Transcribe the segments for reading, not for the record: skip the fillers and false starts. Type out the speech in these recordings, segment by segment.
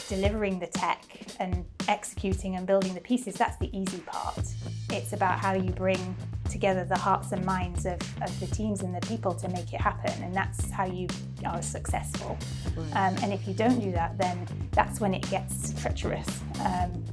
delivering the tech and executing and building the pieces, that's the easy part. It's about how you bring together the hearts and minds of the teams and the people to make it happen, and that's how you are successful. Right. And if you don't do that, then that's when it gets treacherous,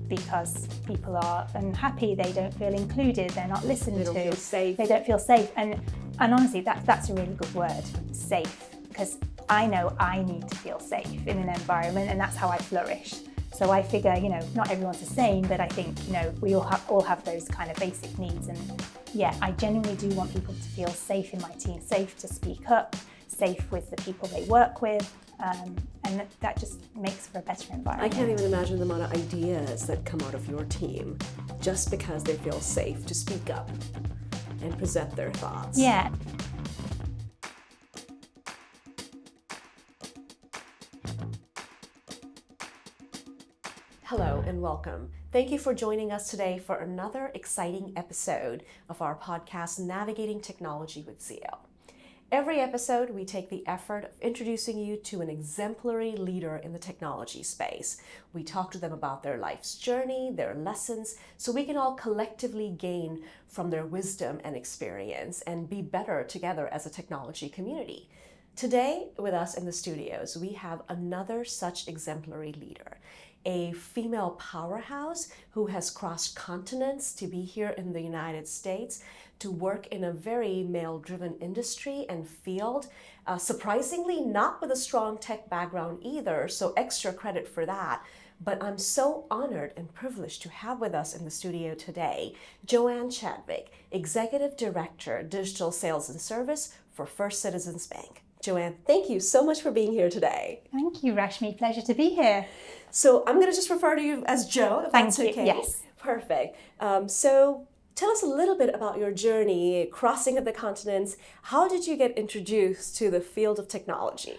because people are unhappy, they don't feel included, they're not listened to, they don't feel safe. They don't feel safe. And honestly, that's a really good word, safe, because I know I need to feel safe in an environment, and that's how I flourish. So I figure, not everyone's the same, but I think, we all have those kind of basic needs. And yeah, I genuinely do want people to feel safe in my team, safe to speak up, safe with the people they work with, and that just makes for a better environment. I can't even imagine the amount of ideas that come out of your team just because they feel safe to speak up and present their thoughts. Yeah. Hello and welcome. Thank you for joining us today for another exciting episode of our podcast, Navigating Technology with Zeal. Every episode, we take the effort of introducing you to an exemplary leader in the technology space. We talk to them about their life's journey, their lessons, so we can all collectively gain from their wisdom and experience and be better together as a technology community. Today, with us in the studios, we have another such exemplary leader, a female powerhouse who has crossed continents to be here in the United States to work in a very male-driven industry and field. Surprisingly, not with a strong tech background either, so extra credit for that. But I'm so honored and privileged to have with us in the studio today, Joanne Chadwick, Executive Director, Digital Sales and Service for First Citizens Bank. Joanne, thank you so much for being here today. Thank you, Rashmi. Pleasure to be here. So I'm going to just refer to you as Jo, if that's Thank you. okay. Yes. Perfect. So tell us a little bit about your journey, crossing of the continents. How did you get introduced to the field of technology?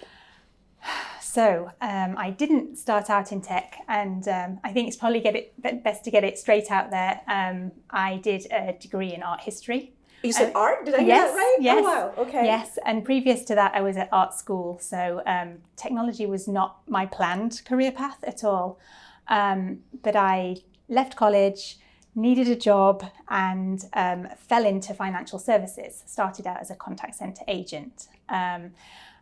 So I didn't start out in tech, and I think it's probably best to get it straight out there. I did a degree in art history. You said art? Did I hear yes, that right? Yes. Oh, wow. Okay. Yes, and previous to that, I was at art school. So technology was not my planned career path at all. But I left college, needed a job, and fell into financial services. Started out as a contact center agent.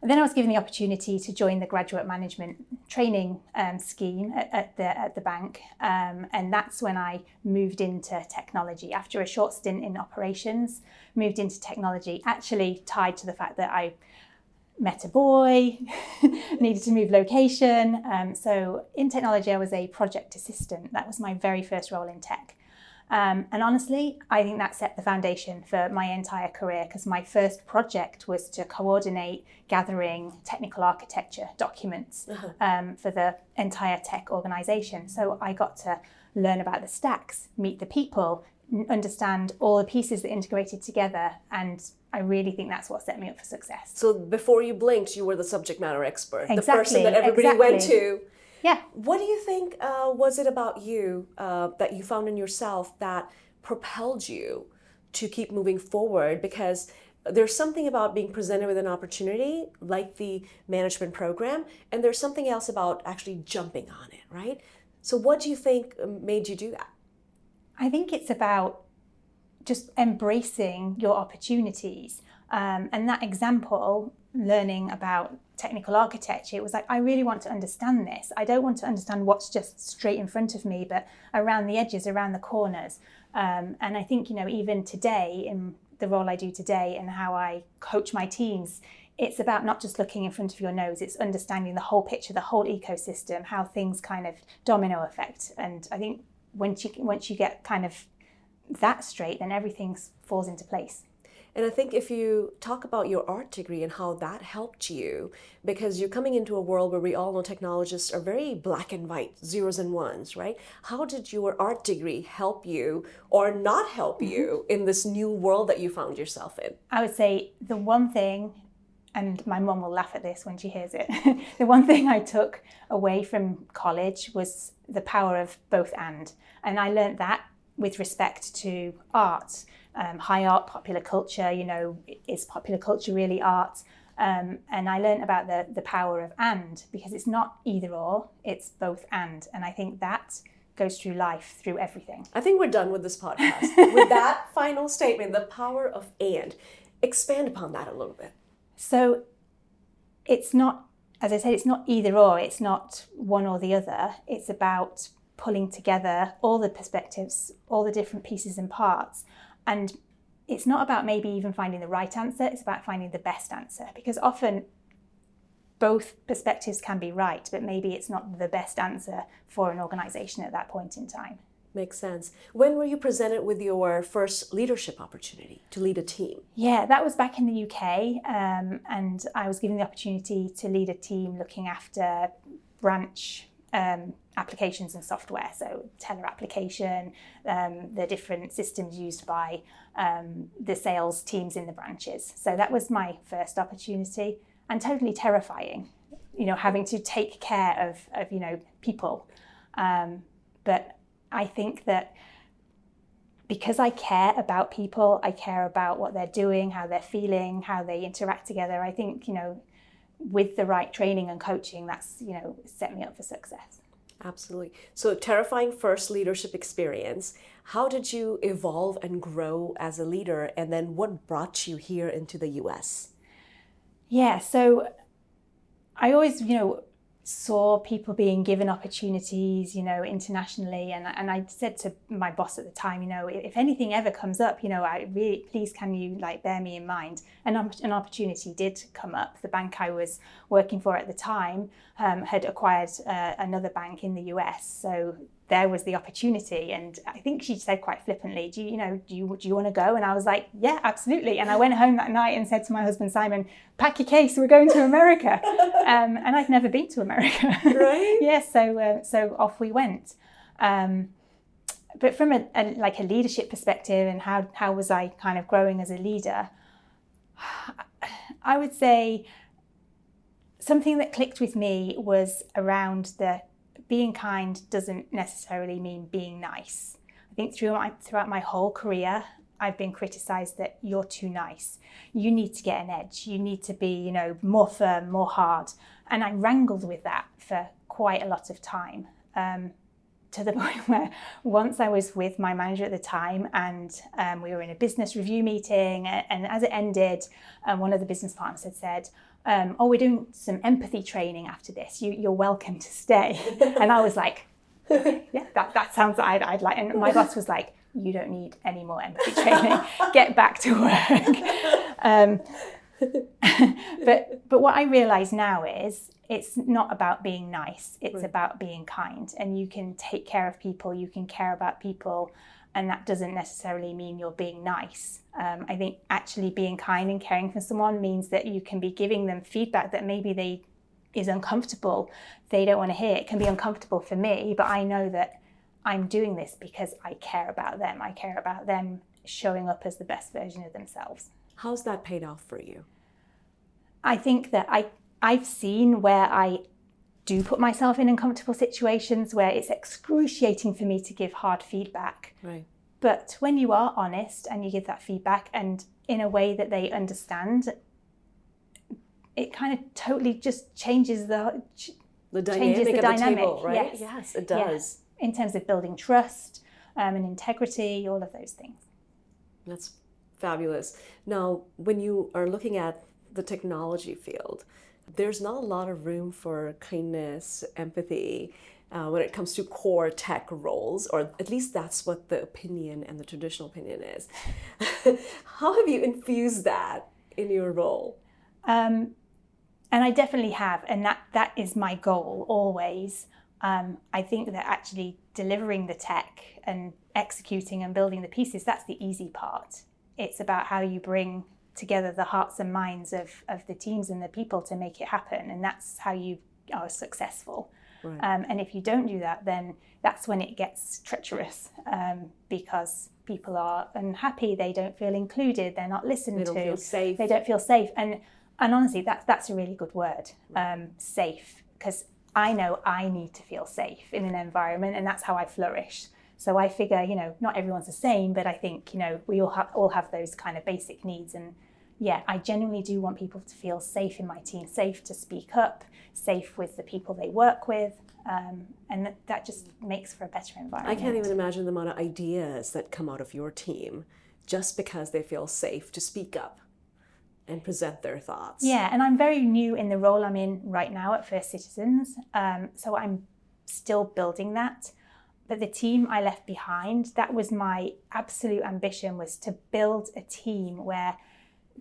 And then I was given the opportunity to join the graduate management training scheme at the bank. And that's when I moved into technology. After a short stint in operations, moved into technology, actually tied to the fact that I met a boy, needed to move location. So in technology, I was a project assistant. That was my very first role in tech. And honestly, I think that set the foundation for my entire career, because my first project was to coordinate gathering technical architecture documents for the entire tech organization. So I got to learn about the stacks, meet the people, understand all the pieces that integrated together. And I really think that's what set me up for success. So before you blinked, you were the subject matter expert, Exactly, the person that everybody went to. Yeah. What do you think was it about you that you found in yourself that propelled you to keep moving forward? Because there's something about being presented with an opportunity like the management program, and there's something else about actually jumping on it, right? So what do you think made you do that? I think it's about just embracing your opportunities. And that example, learning about technical architecture, it was like, I really want to understand this. I don't want to understand what's just straight in front of me, but around the edges, around the corners. And I think, even today, in the role I do today and how I coach my teams, it's about not just looking in front of your nose, it's understanding the whole picture, the whole ecosystem, how things kind of domino effect. And I think once you get kind of that straight, then everything falls into place. And I think if you talk about your art degree and how that helped you, because you're coming into a world where we all know technologists are very black and white, zeros and ones, right? How did your art degree help you or not help you in this new world that you found yourself in? I would say the one thing, and my mum will laugh at this when she hears it, the one thing I took away from college was the power of both and. And I learned that with respect to art. High art, popular culture, is popular culture really art? And I learned about the power of and, because it's not either or, it's both and. And I think that goes through life, through everything. I think we're done with this podcast. With that final statement, the power of and. Expand upon that a little bit. So it's not, as I said, it's not either or, it's not one or the other. It's about pulling together all the perspectives, all the different pieces and parts. And it's not about maybe even finding the right answer, it's about finding the best answer. Because often both perspectives can be right, but maybe it's not the best answer for an organisation at that point in time. Makes sense. When were you presented with your first leadership opportunity to lead a team? Yeah, that was back in the UK, and I was given the opportunity to lead a team looking after branch applications and software, so teller application, the different systems used by the sales teams in the branches. So that was my first opportunity, and totally terrifying, having to take care of people. But I think that because I care about people, I care about what they're doing, how they're feeling, how they interact together. I think, with the right training and coaching, that's, set me up for success. Absolutely. So terrifying first leadership experience. How did you evolve and grow as a leader? And then what brought you here into the US? Yeah, so I always, saw people being given opportunities, internationally. And I said to my boss at the time, if anything ever comes up, I really, please can you bear me in mind? And an opportunity did come up. The bank I was working for at the time had acquired another bank in the US. So there was the opportunity. And I think she said quite flippantly, do you want to go? And I was like, yeah, absolutely. And I went home that night and said to my husband, Simon, pack your case, we're going to America. And I'd never been to America. Right? Yeah, so off we went. But from a leadership perspective and how was I kind of growing as a leader, I would say something that clicked with me was around the being kind doesn't necessarily mean being nice. I think throughout my whole career, I've been criticised that you're too nice. You need to get an edge. You need to be, more firm, more hard. And I wrangled with that for quite a lot of time, to the point where once I was with my manager at the time and we were in a business review meeting, and as it ended, one of the business partners had said, we're doing some empathy training after this. You're welcome to stay. And I was like, yeah, that sounds I'd like. And my boss was like, you don't need any more empathy training. Get back to work. But what I realise now is it's not about being nice. It's Right. about being kind. And you can take care of people. You can care about people. And that doesn't necessarily mean you're being nice. I think actually being kind and caring for someone means that you can be giving them feedback that maybe is uncomfortable. They don't want to hear. It can be uncomfortable for me, but I know that I'm doing this because I care about them. I care about them showing up as the best version of themselves. How's that paid off for you? I think that I've seen where I do put myself in uncomfortable situations where it's excruciating for me to give hard feedback. Right. But when you are honest and you give that feedback and in a way that they understand, it kind of totally just changes the dynamic of the table, right? Yes, Yes, it does. Yeah. In terms of building trust and integrity, all of those things. That's fabulous. Now, when you are looking at the technology field, there's not a lot of room for kindness, empathy, when it comes to core tech roles, or at least that's what the opinion and the traditional opinion is. How have you infused that in your role? And I definitely have, and that is my goal always. I think that actually delivering the tech and executing and building the pieces, that's the easy part. It's about how you bring together the hearts and minds of the teams and the people to make it happen, and that's how you are successful. Right. And if you don't do that, then that's when it gets treacherous, because people are unhappy, they don't feel included, they're not listened to. They don't feel safe. They don't feel safe. And honestly, that's a really good word, safe, because I know I need to feel safe in an environment, and that's how I flourish. So I figure, not everyone's the same, but I think, we all have those kind of basic needs, and yeah, I genuinely do want people to feel safe in my team, safe to speak up, safe with the people they work with. And that just makes for a better environment. I can't even imagine the amount of ideas that come out of your team just because they feel safe to speak up and present their thoughts. Yeah, and I'm very new in the role I'm in right now at First Citizens, so I'm still building that. But the team I left behind, that was my absolute ambition, was to build a team where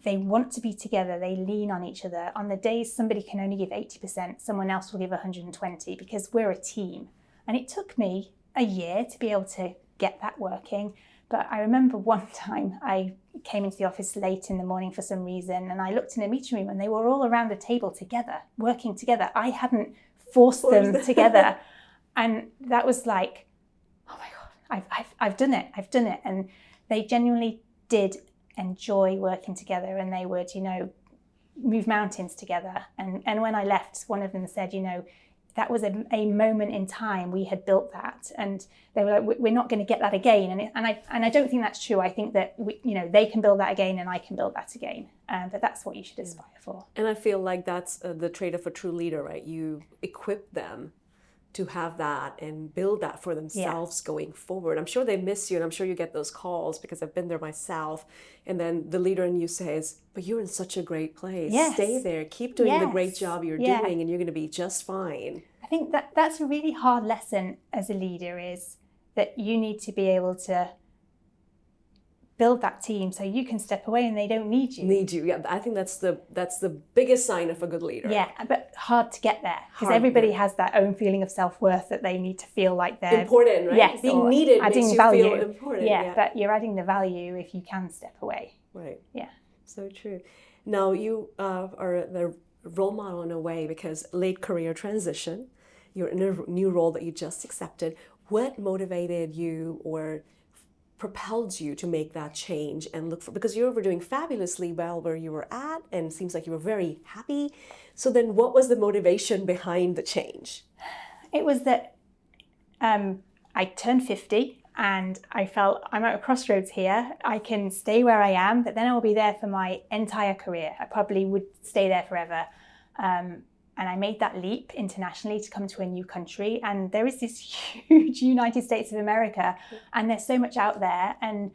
they want to be together, they lean on each other. On the days somebody can only give 80%, someone else will give 120 because we're a team. And it took me a year to be able to get that working. But I remember one time I came into the office late in the morning for some reason, and I looked in the meeting room and they were all around the table together, working together. I hadn't forced them together. And that was like, oh my God, I've done it. I've done it. And they genuinely did enjoy working together, and they would, move mountains together. And when I left, one of them said, that was a moment in time. We had built that, and they were like, we're not going to get that again. And I don't think that's true. I think that they can build that again, and I can build that again. But that's what you should aspire for. And I feel like that's the trait of a true leader, right? You equip them to have that and build that for themselves going forward. I'm sure they miss you, and I'm sure you get those calls because I've been there myself. And then the leader in you says, but you're in such a great place. Yes. Stay there. Keep doing the great job you're doing, and you're going to be just fine. I think that's a really hard lesson as a leader, is that you need to be able to build that team so you can step away and they don't need you. Yeah. I think that's the biggest sign of a good leader. Yeah, but hard to get there because everybody has that own feeling of self-worth that they need to feel like they're important, right? Yes, being needed makes you value. Feel important. Yeah, but you're adding the value if you can step away. Right. Yeah. So true. Now you are the role model in a way because late career transition, you're in a new role that you just accepted. What motivated you or propelled you to make that change and look for, because you were doing fabulously well where you were at and it seems like you were very happy. So then what was the motivation behind the change? It was that I turned 50 and I felt I'm at a crossroads here. I can stay where I am, but then I will be there for my entire career. I probably would stay there forever. And I made that leap internationally to come to a new country. And there is this huge United States of America, and there's so much out there. And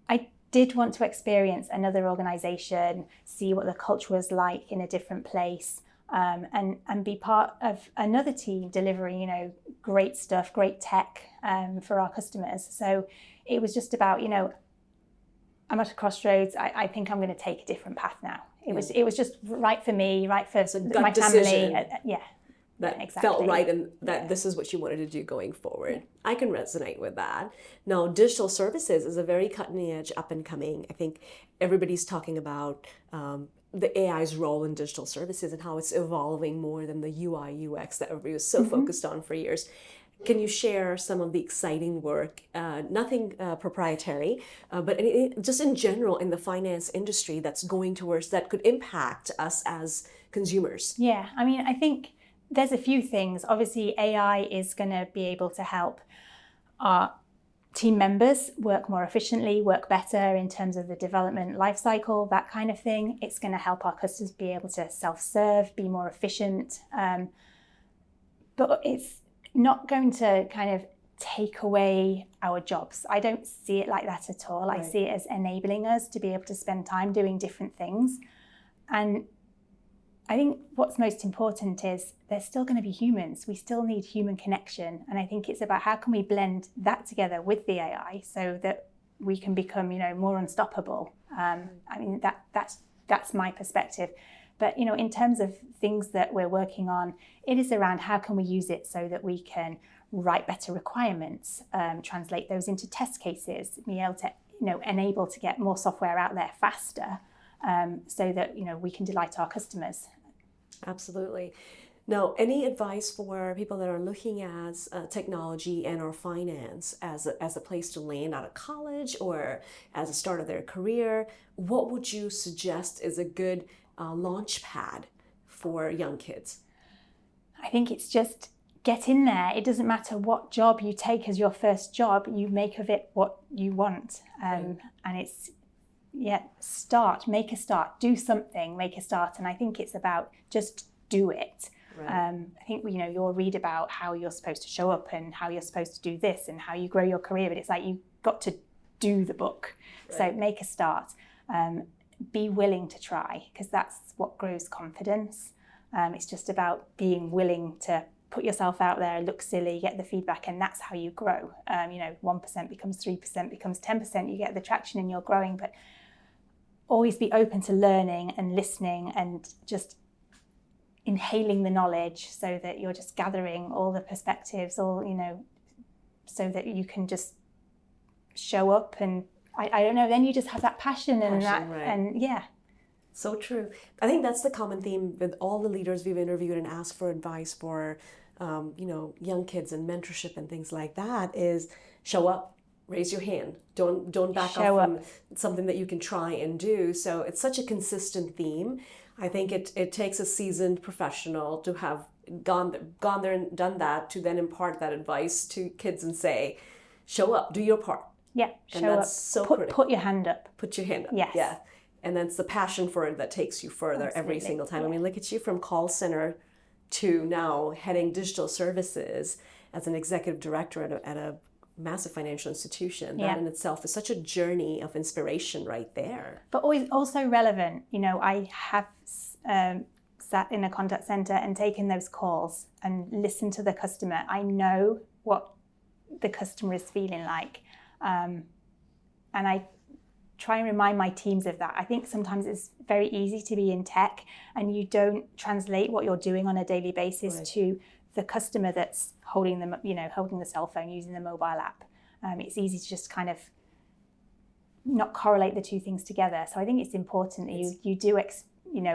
I did want to experience another organization, see what the culture was like in a different place, and be part of another team delivering, great stuff, great tech for our customers. So it was just about, I'm at a crossroads. I think I'm going to take a different path now. It was just right for me, right for my family. That exactly. felt right, and that this is what you wanted to do going forward. Yeah. I can resonate with that. Now, digital services is a very cutting edge, up and coming. I think everybody's talking about the AI's role in digital services and how it's evolving more than the UI, UX that everybody was so focused on for years. Can you share some of the exciting work, nothing proprietary, but just in general in the finance industry that's going towards, that could impact us as consumers? Yeah, I think there's a few things. Obviously, AI is going to be able to help our team members work more efficiently, work better in terms of the development lifecycle, that kind of thing. It's going to help our customers be able to self-serve, be more efficient. But it's not going to kind of take away our jobs. I don't see it like that at all. Right. I see it as enabling us to be able to spend time doing different things. And I think what's most important is there's still going to be humans. We still need human connection. And I think it's about how can we blend that together with the AI so that we can become, more unstoppable. That's my perspective. But, in terms of things that we're working on, it is around how can we use it so that we can write better requirements, translate those into test cases, be able to, enable to get more software out there faster, so that, we can delight our customers. Absolutely. Now, any advice for people that are looking at technology and or finance as a place to land out of college or as a start of their career? What would you suggest is a good launch pad for young kids? I think it's just get in there. It doesn't matter what job you take as your first job, you make of it what you want. And it's make a start, do something, make a start. And I think it's about just do it. Right. I think, you'll read about how you're supposed to show up and how you're supposed to do this and how you grow your career, but it's like you've got to do the book. Right. So make a start. Be willing to try, because that's what grows confidence. It's just about being willing to put yourself out there, look silly, get the feedback, and that's how you grow. 1% becomes 3%, becomes 10%, you get the traction and you're growing, but always be open to learning and listening and just inhaling the knowledge, so that you're just gathering all the perspectives, so that you can just show up and I don't know, then you just have that passion and that, right. And yeah. So true. I think that's the common theme with all the leaders we've interviewed and asked for advice for, young kids and mentorship and things like that, is show up, raise your hand. Don't back off from something that you can try and do. So it's such a consistent theme. I think it takes a seasoned professional to have gone there and done that, to then impart that advice to kids and say, show up, do your part. Yeah, and that's so critical. Put your hand up. Put your hand up. Yes. Yeah. And that's the passion for it that takes you further. Absolutely. Every single time. Yeah. I mean, look at you, from call center to now heading digital services as an executive director at a massive financial institution. That in itself is such a journey of inspiration right there. But always also relevant. I have sat in a contact center and taken those calls and listened to the customer. I know what the customer is feeling like. And I try and remind my teams of that. I think sometimes it's very easy to be in tech and you don't translate what you're doing on a daily basis right. to the customer that's holding the cell phone, using the mobile app. It's easy to just kind of not correlate the two things together. So I think it's important that you do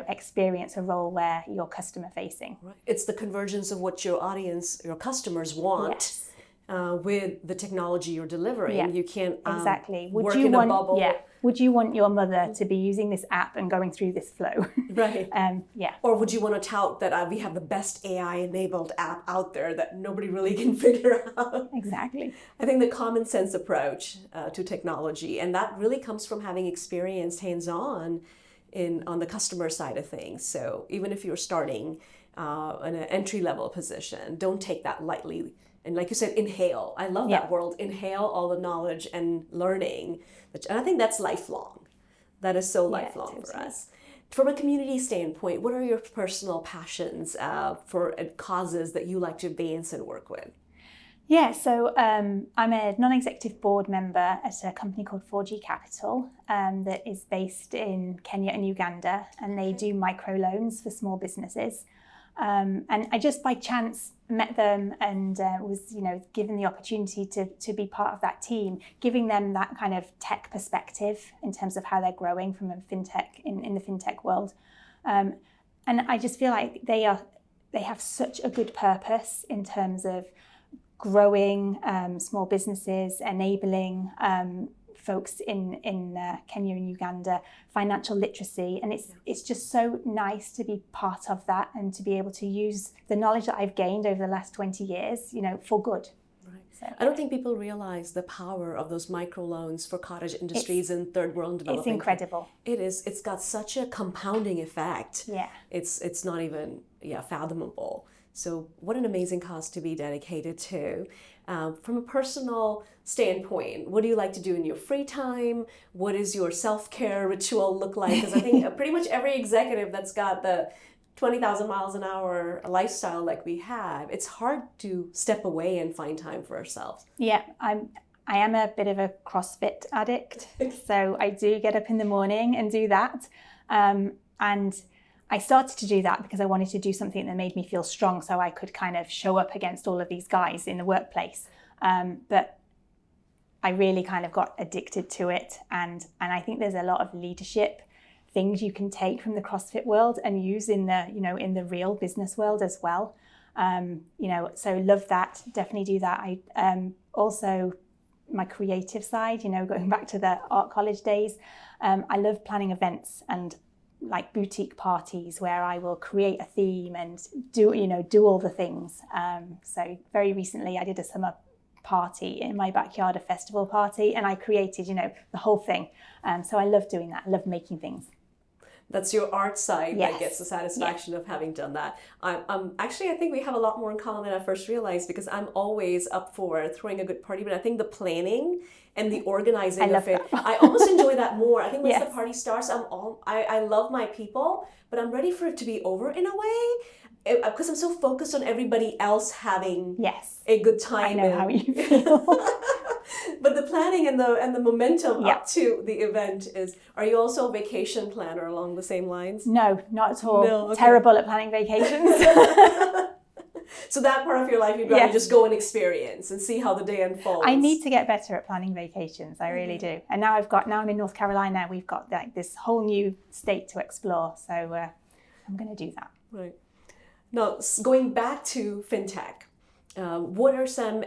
experience a role where you're customer facing. Right. It's the convergence of what your audience, your customers want. Yes. With the technology you're delivering. Yeah. You can't exactly. Work in a bubble. Yeah. Would you want your mother to be using this app and going through this flow? Right. Yeah. Or would you want to tout that we have the best AI-enabled app out there that nobody really can figure out? Exactly. I think the common sense approach to technology, and that really comes from having experienced hands-on on the customer side of things. So even if you're starting in an entry-level position, don't take that lightly. And like you said, inhale. I love that word. Inhale all the knowledge and learning. And I think that's lifelong. That is so lifelong for us. From a community standpoint, what are your personal passions for causes that you like to advance and work with? Yeah, so I'm a non-executive board member at a company called 4G Capital that is based in Kenya and Uganda, and they do microloans for small businesses. And I just by chance met them and was given the opportunity to be part of that team, giving them that kind of tech perspective in terms of how they're growing from a fintech in the fintech world. And I just feel like they have such a good purpose in terms of growing small businesses, enabling folks in Kenya and Uganda, financial literacy, and it's just so nice to be part of that and to be able to use the knowledge that I've gained over the last 20 years, for good. Right. So, I don't think people realize the power of those microloans for cottage industries and third world developing. It's incredible. It is. It's got such a compounding effect. Yeah. It's not even fathomable. So what an amazing cause to be dedicated to. From a personal standpoint, what do you like to do in your free time? What does your self-care ritual look like? Because I think pretty much every executive that's got the 20,000 miles an hour lifestyle like we have, it's hard to step away and find time for ourselves. Yeah, I am a bit of a CrossFit addict. So I do get up in the morning and do that. And I started to do that because I wanted to do something that made me feel strong so I could kind of show up against all of these guys in the workplace. But I really kind of got addicted to it. And I think there's a lot of leadership things you can take from the CrossFit world and use in the, in the real business world as well. So love that, definitely do that. I also, my creative side, going back to the art college days, I love planning events and like boutique parties where I will create a theme and do all the things. So very recently I did a summer party in my backyard, a festival party, and I created, the whole thing. So I love doing that. I love making things. That's your art side Yes. that gets the satisfaction of having done that. Actually, I think we have a lot more in common than I first realized, because I'm always up for throwing a good party, but I think the planning and the organizing of it, I almost enjoy that more. I think once the party starts, I love my people, but I'm ready for it to be over in a way, because I'm so focused on everybody else having a good time. I know how you feel. But the planning and the momentum up to the event is. Are you also a vacation planner along the same lines? No, not at all. No, okay. Terrible at planning vacations. So that part of your life, you'd rather just go and experience and see how the day unfolds. I need to get better at planning vacations. I really do. And now I'm in North Carolina. We've got this whole new state to explore. So I'm going to do that. Right. Now, going back to fintech, what are some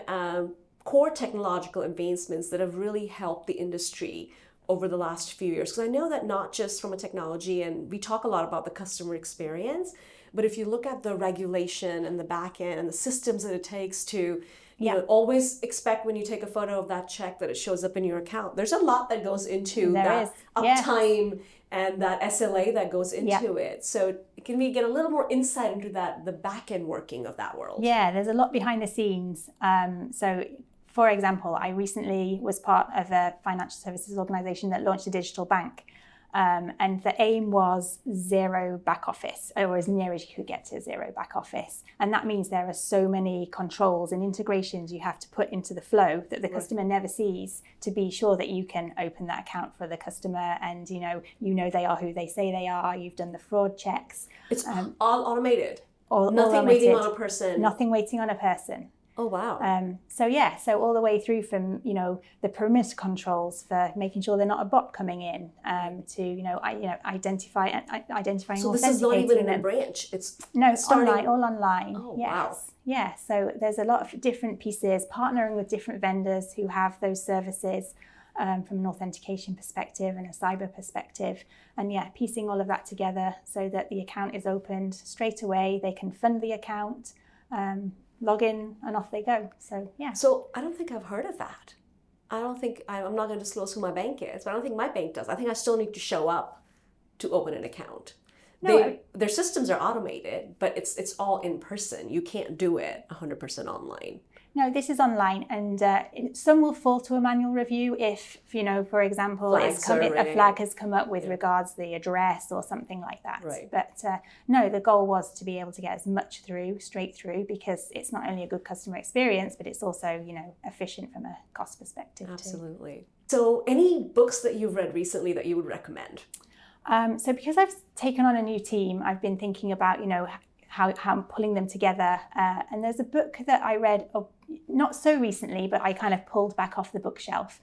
core technological advancements that have really helped the industry over the last few years? Because I know that not just from a technology, and we talk a lot about the customer experience, but if you look at the regulation and the back end and the systems that it takes to always expect when you take a photo of that check that it shows up in your account. There's a lot that goes into that uptime and that SLA that goes into it. So can we get a little more insight into the back end working of that world? Yeah, there's a lot behind the scenes. So for example, I recently was part of a financial services organization that launched a digital bank. And the aim was zero back office, or as near as you could get to zero back office. And that means there are so many controls and integrations you have to put into the flow that the customer never sees, to be sure that you can open that account for the customer, and you know they are who they say they are. You've done the fraud checks. It's all automated. Nothing automated. Waiting on a person. Nothing waiting on a person. Oh, wow. So all the way through from, the perimeter controls for making sure they're not a bot coming in, to, identifying So this is not even in a branch. It's online, all online. Oh, wow. Yeah, so there's a lot of different pieces, partnering with different vendors who have those services from an authentication perspective and a cyber perspective. And piecing all of that together so that the account is opened straight away. They can fund the account, log in, and off they go. So So I don't think I've heard of that. I'm not going to disclose who my bank is, but I don't think my bank does. I think I still need to show up to open an account. Their systems are automated, but it's all in person. You can't do it 100% online. No, this is online, and some will fall to a manual review if for example, a flag has come up with regards the address or something like that. Right. But no, the goal was to be able to get as much straight through, because it's not only a good customer experience, but it's also efficient from a cost perspective. Absolutely. So, any books that you've read recently that you would recommend? So because I've taken on a new team, I've been thinking about how I'm pulling them together. And there's a book that I read not so recently, but I kind of pulled back off the bookshelf,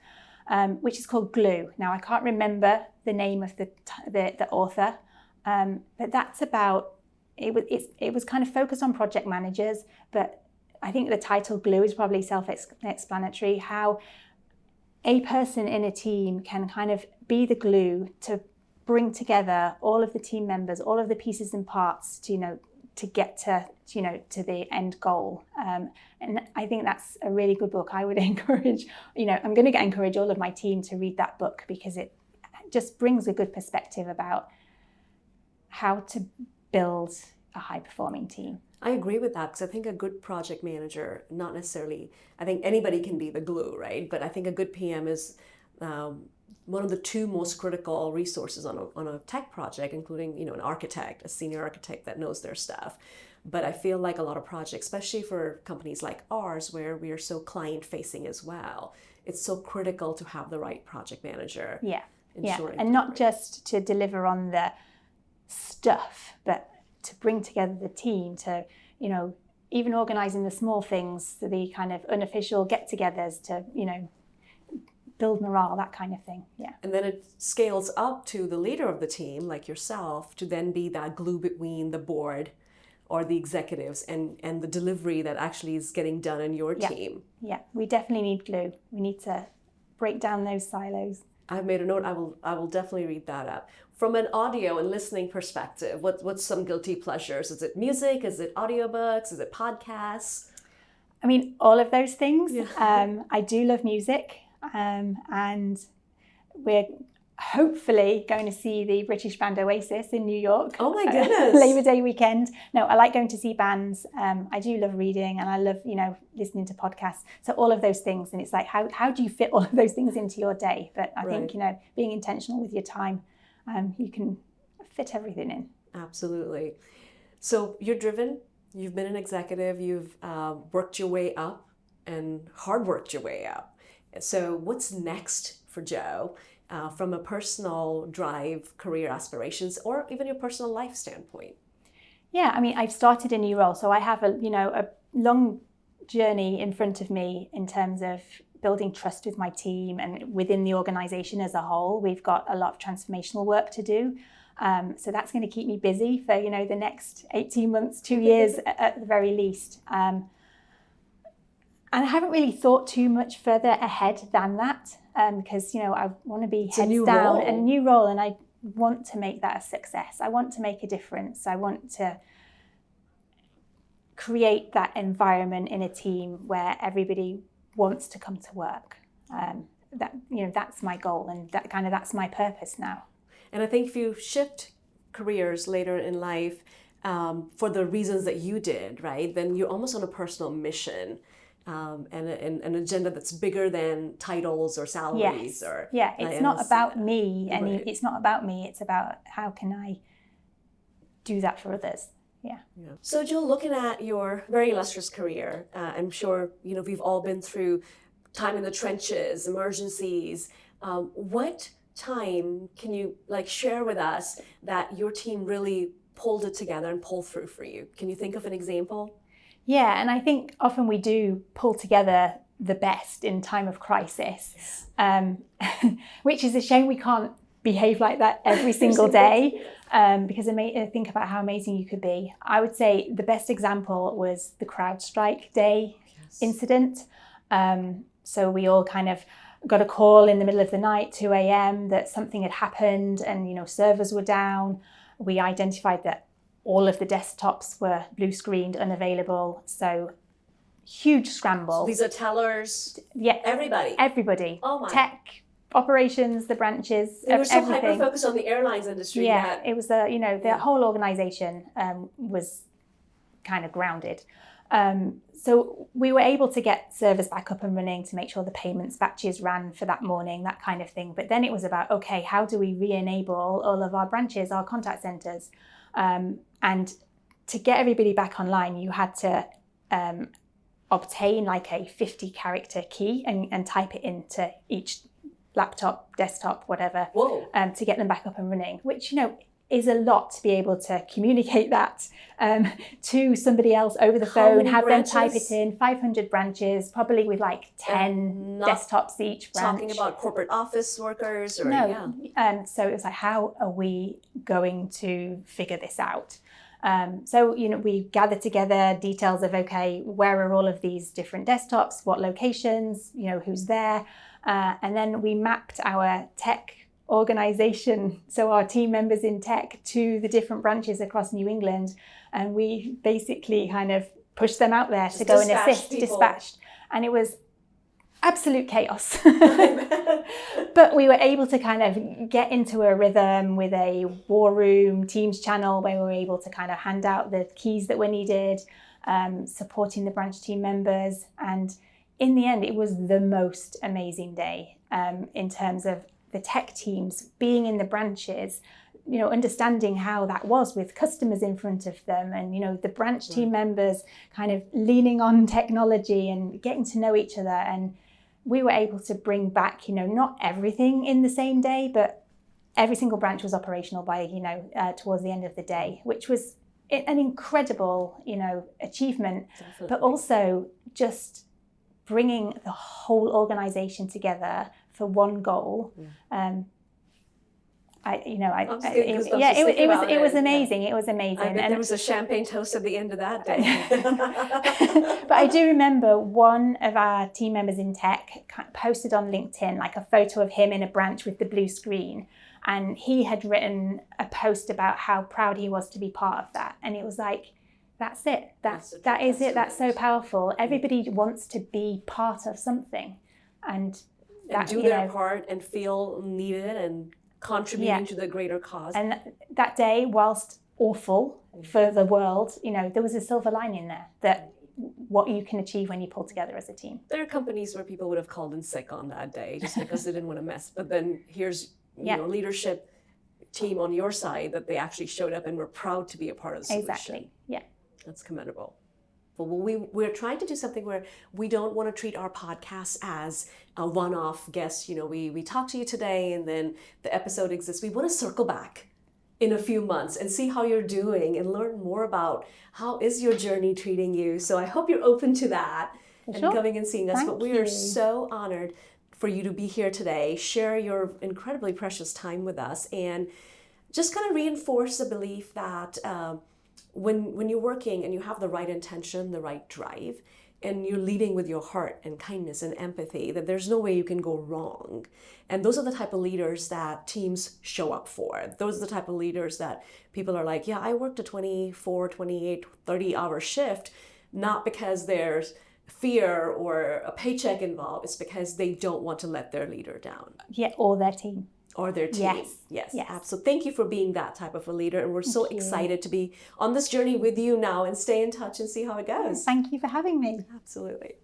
which is called Glue. Now, I can't remember the name of the author, but that's about, it was kind of focused on project managers, but I think the title Glue is probably self-explanatory, how a person in a team can kind of be the glue to bring together all of the team members, all of the pieces and parts to get to the end goal. And I think that's a really good book. I would encourage, I'm going to encourage all of my team to read that book, because it just brings a good perspective about how to build a high-performing team. I agree with that, because I think a good project manager, not necessarily, I think anybody can be the glue, right? But I think a good PM is one of the two most critical resources on a tech project, including an architect, a senior architect that knows their stuff. But I feel like a lot of projects, especially for companies like ours, where we are so client facing as well, it's so critical to have the right project manager. And not just to deliver on the stuff, but to bring together the team, to even organizing the small things, the kind of unofficial get-togethers, to build morale, that kind of thing. And then it scales up to the leader of the team, like yourself, to then be that glue between the board or the executives and the delivery that actually is getting done in your team. We definitely need glue. We need to break down those silos. I've made a note. I will definitely read that up. From an audio and listening perspective, what's some guilty pleasures? Is it music? Is it audiobooks? Is it podcasts? I mean, all of those things. Yeah. I do love music, and we're hopefully going to see the British band Oasis in New York. Oh my goodness. Labor Day weekend. No, I like going to see bands. I do love reading, and I love, listening to podcasts. So all of those things. And it's like, how do you fit all of those things into your day? But I think, being intentional with your time, you can fit everything in. Absolutely. So you're driven, you've been an executive, you've worked your way up and hard worked your way up. So what's next for Jo? From a personal drive, career aspirations, or even your personal life standpoint? Yeah, I mean, I've started a new role, so I have a long journey in front of me in terms of building trust with my team and within the organisation as a whole. We've got a lot of transformational work to do, so that's going to keep me busy for the next 18 months, 2 years at the very least. And I haven't really thought too much further ahead than that. Because I want to be heads down and a new role, and I want to make that a success. I want to make a difference. I want to create that environment in a team where everybody wants to come to work. That's my goal, and that's my purpose now. And I think if you shift careers later in life for the reasons that you did, right, then you're almost on a personal mission. And an agenda that's bigger than titles or salaries. Yes. It's not about me. It's not about me. It's about how can I do that for others. Yeah. So Jo, looking at your very illustrious career, I'm sure we've all been through time in the trenches, emergencies. What time can you share with us that your team really pulled it together and pulled through for you? Can you think of an example? Yeah, and I think often we do pull together the best in time of crisis, which is a shame we can't behave like that every single day, because I think about how amazing you could be. I would say the best example was the CrowdStrike Day incident. So we all kind of got a call in the middle of the night, 2 a.m, that something had happened and, servers were down. We identified that all of the desktops were blue screened, unavailable. So huge scramble. So these are tellers. Yeah. Everybody. Oh my. Tech, operations, the branches. They were so hyper-focused on the airlines industry. Yeah, it was the whole organization was kind of grounded. So we were able to get servers back up and running to make sure the payments batches ran for that morning, that kind of thing. But then it was about, okay, how do we re-enable all of our branches, our contact centers? And to get everybody back online, you had to obtain a 50-character key and type it into each laptop, desktop, whatever, to get them back up and running, which, is a lot to be able to communicate that to somebody else over the phone, have branches? Them type it in, 500 branches, probably with 10 desktops each branch. Talking about corporate office workers? Or, no. So it was how are we going to figure this out? So we gathered together details of, okay, where are all of these different desktops, what locations, who's there, and then we mapped our tech organization, so our team members in tech, to the different branches across New England, and we basically kind of pushed them out there to go and assist, dispatched, and it was absolute chaos. But we were able to kind of get into a rhythm with a war room Teams channel where we were able to kind of hand out the keys that were needed, supporting the branch team members, and in the end it was the most amazing day in terms of the tech teams being in the branches, understanding how that was with customers in front of them, and the branch team members kind of leaning on technology and getting to know each other. And we were able to bring back, not everything in the same day, but every single branch was operational by, towards the end of the day, which was an incredible, achievement. Definitely. But also just bringing the whole organization together for one goal. It was amazing. Yeah. It was amazing. I bet there was a champagne toast at the end of that day. But I do remember one of our team members in tech posted on LinkedIn a photo of him in a branch with the blue screen, and he had written a post about how proud he was to be part of that. And it was that's it. That is That's it. That's so it. powerful. Everybody wants to be part of something, and do their part and feel needed and contributing to the greater cause. And that day, whilst awful for the world, there was a silver lining there, that what you can achieve when you pull together as a team. There are companies where people would have called in sick on that day just because they didn't want to mess. But then here's leadership team on your side that they actually showed up and were proud to be a part of the solution. Exactly. Yeah. That's commendable. Well, we're trying to do something where we don't want to treat our podcast as a one-off guest. We talk to you today and then the episode exists. We want to circle back in a few months and see how you're doing and learn more about how is your journey treating you. So I hope you're open to that and coming and seeing us. But we are so honored for you to be here today, share your incredibly precious time with us, and just kind of reinforce the belief that when you're working and you have the right intention, the right drive, and you're leading with your heart and kindness and empathy, that there's no way you can go wrong. And those are the type of leaders that teams show up for. Those are the type of leaders that people are like, yeah, I worked a 24, 28, 30-hour shift, not because there's fear or a paycheck involved. It's because they don't want to let their leader down. Yeah, or their team. Or their team. Yes. Absolutely. Thank you for being that type of a leader. And we're so excited to be on this journey with you now and stay in touch and see how it goes. Thank you for having me. Absolutely.